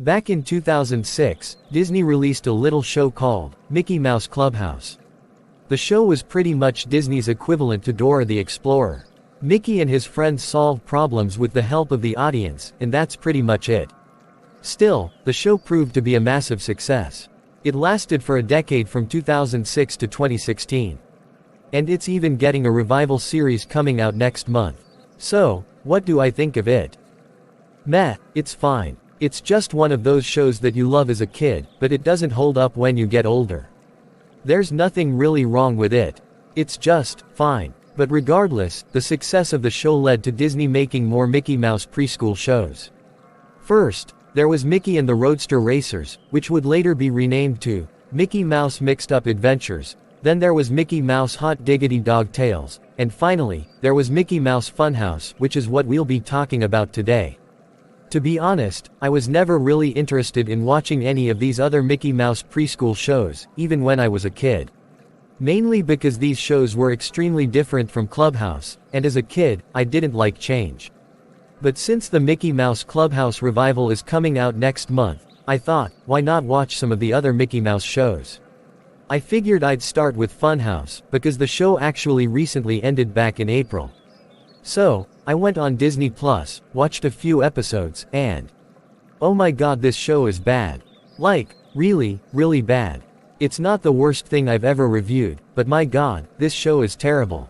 Back in 2006, Disney released a little show called Mickey Mouse Clubhouse. The show was pretty much Disney's equivalent to Dora the Explorer. Mickey and his friends solved problems with the help of the audience, and that's pretty much it. Still, the show proved to be a massive success. It lasted for a decade from 2006 to 2016. And it's even getting a revival series coming out next month. So, what do I think of it? Meh, it's fine. It's just one of those shows that you love as a kid, but it doesn't hold up when you get older. There's nothing really wrong with it. It's just fine. But regardless, the success of the show led to Disney making more Mickey Mouse preschool shows. First, there was Mickey and the Roadster Racers, which would later be renamed to Mickey Mouse Mixed Up Adventures. Then there was Mickey Mouse Hot Diggity Dog Tales. And finally, there was Mickey Mouse Funhouse, which is what we'll be talking about today. To be honest, I was never really interested in watching any of these other Mickey Mouse preschool shows, even when I was a kid. Mainly because these shows were extremely different from Clubhouse, and as a kid, I didn't like change. But since the Mickey Mouse Clubhouse revival is coming out next month, I thought, why not watch some of the other Mickey Mouse shows? I figured I'd start with Funhouse, because the show actually recently ended back in April. So, I went on Disney Plus, watched a few episodes, and oh my god, this show is bad. Like, really, really bad. It's not the worst thing I've ever reviewed, but my god, this show is terrible.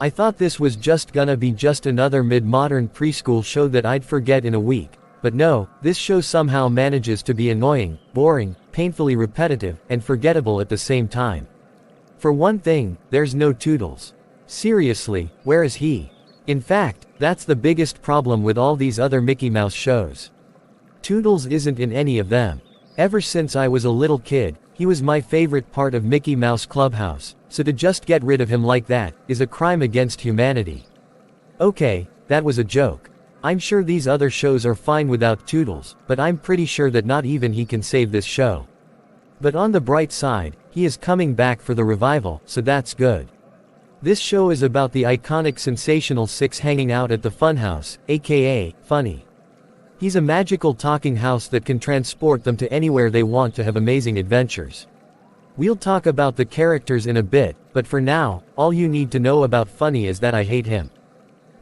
I thought this was just gonna be just another mid-modern preschool show that I'd forget in a week, but no, this show somehow manages to be annoying, boring, painfully repetitive, and forgettable at the same time. For one thing, there's no Toodles. Seriously, where is he? In fact, that's the biggest problem with all these other Mickey Mouse shows. Toodles isn't in any of them. Ever since I was a little kid, he was my favorite part of Mickey Mouse Clubhouse, so to just get rid of him like that, is a crime against humanity. Okay, that was a joke. I'm sure these other shows are fine without Toodles, but I'm pretty sure that not even he can save this show. But on the bright side, he is coming back for the revival, so that's good. This show is about the iconic Sensational Six hanging out at the Funhouse, aka, Funny. He's a magical talking house that can transport them to anywhere they want to have amazing adventures. We'll talk about the characters in a bit, but for now, all you need to know about Funny is that I hate him.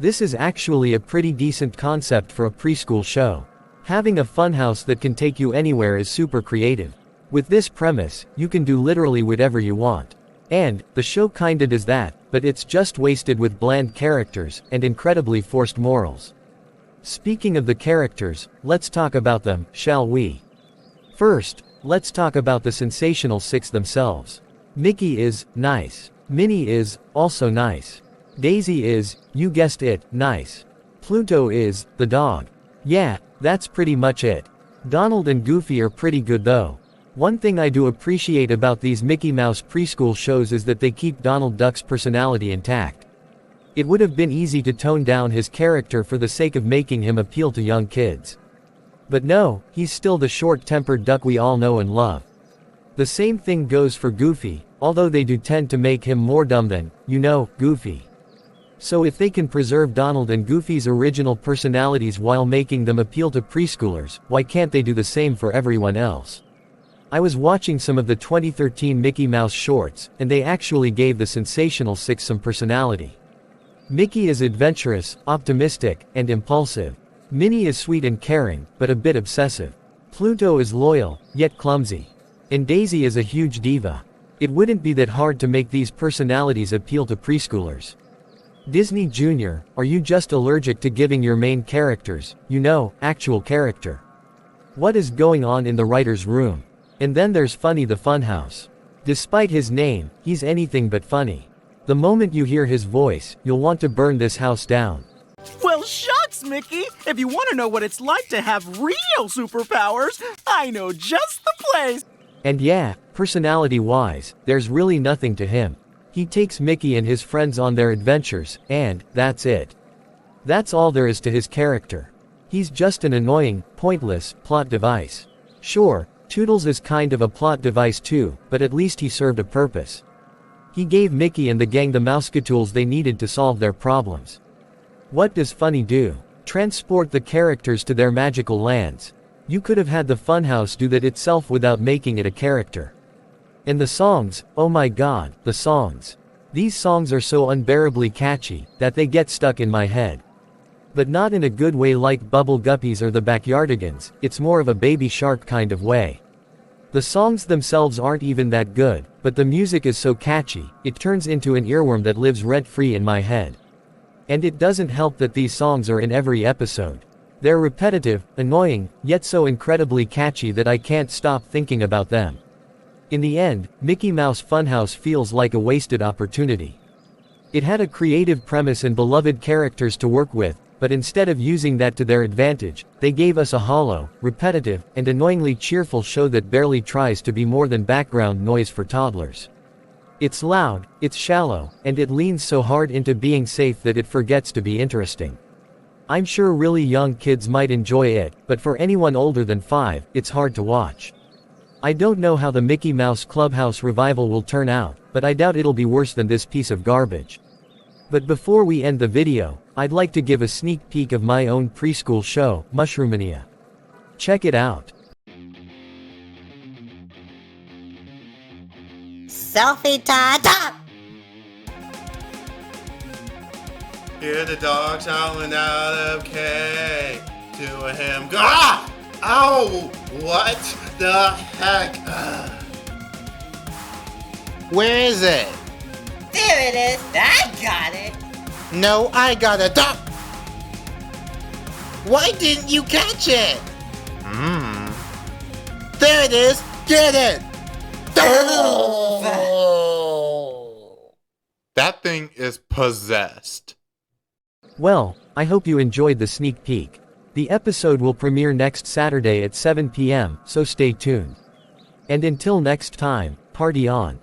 This is actually a pretty decent concept for a preschool show. Having a funhouse that can take you anywhere is super creative. With this premise, you can do literally whatever you want. And, the show kinda does that, but it's just wasted with bland characters, and incredibly forced morals. Speaking of the characters, let's talk about them, shall we? First, let's talk about the Sensational Six themselves. Mickey is nice. Minnie is also nice. Daisy is, you guessed it, nice. Pluto is the dog. Yeah, that's pretty much it. Donald and Goofy are pretty good though. One thing I do appreciate about these Mickey Mouse preschool shows is that they keep Donald Duck's personality intact. It would have been easy to tone down his character for the sake of making him appeal to young kids. But no, he's still the short-tempered duck we all know and love. The same thing goes for Goofy, although they do tend to make him more dumb than, Goofy. So if they can preserve Donald and Goofy's original personalities while making them appeal to preschoolers, why can't they do the same for everyone else? I was watching some of the 2013 Mickey Mouse shorts, and they actually gave the Sensational Six some personality. Mickey is adventurous, optimistic, and impulsive. Minnie is sweet and caring, but a bit obsessive. Pluto is loyal, yet clumsy. And Daisy is a huge diva. It wouldn't be that hard to make these personalities appeal to preschoolers. Disney Jr., are you just allergic to giving your main characters, actual character? What is going on in the writer's room? And then there's Funny the Funhouse. Despite his name, he's anything but funny. The moment you hear his voice, you'll want to burn this house down. Well, shucks, Mickey! If you want to know what it's like to have real superpowers, I know just the place! And yeah, personality-wise, there's really nothing to him. He takes Mickey and his friends on their adventures, and that's it. That's all there is to his character. He's just an annoying, pointless, plot device. Sure, Toodles is kind of a plot device too, but at least he served a purpose. He gave Mickey and the gang the mousecatools they needed to solve their problems. What does Funny do? Transport the characters to their magical lands. You could have had the Funhouse do that itself without making it a character. And the songs, oh my god, the songs. These songs are so unbearably catchy, that they get stuck in my head. But not in a good way like Bubble Guppies or the Backyardigans, it's more of a Baby Shark kind of way. The songs themselves aren't even that good, but the music is so catchy, it turns into an earworm that lives rent-free in my head. And it doesn't help that these songs are in every episode. They're repetitive, annoying, yet so incredibly catchy that I can't stop thinking about them. In the end, Mickey Mouse Funhouse feels like a wasted opportunity. It had a creative premise and beloved characters to work with, but instead of using that to their advantage, they gave us a hollow, repetitive, and annoyingly cheerful show that barely tries to be more than background noise for toddlers. It's loud, it's shallow, and it leans so hard into being safe that it forgets to be interesting. I'm sure really young kids might enjoy it, but for anyone older than 5, it's hard to watch. I don't know how the Mickey Mouse Clubhouse revival will turn out, but I doubt it'll be worse than this piece of garbage. But before we end the video, I'd like to give a sneak peek of my own preschool show, Mushroomania. Check it out. Selfie time! Hear the dogs howling out of K to him. Ah! Ow! What the heck? Where is it? There it is! I got it! No, I got it. Why didn't you catch it? There it is! Get it! That thing is possessed. Well, I hope you enjoyed the sneak peek. The episode will premiere next Saturday at 7 p.m., so stay tuned. And until next time, party on.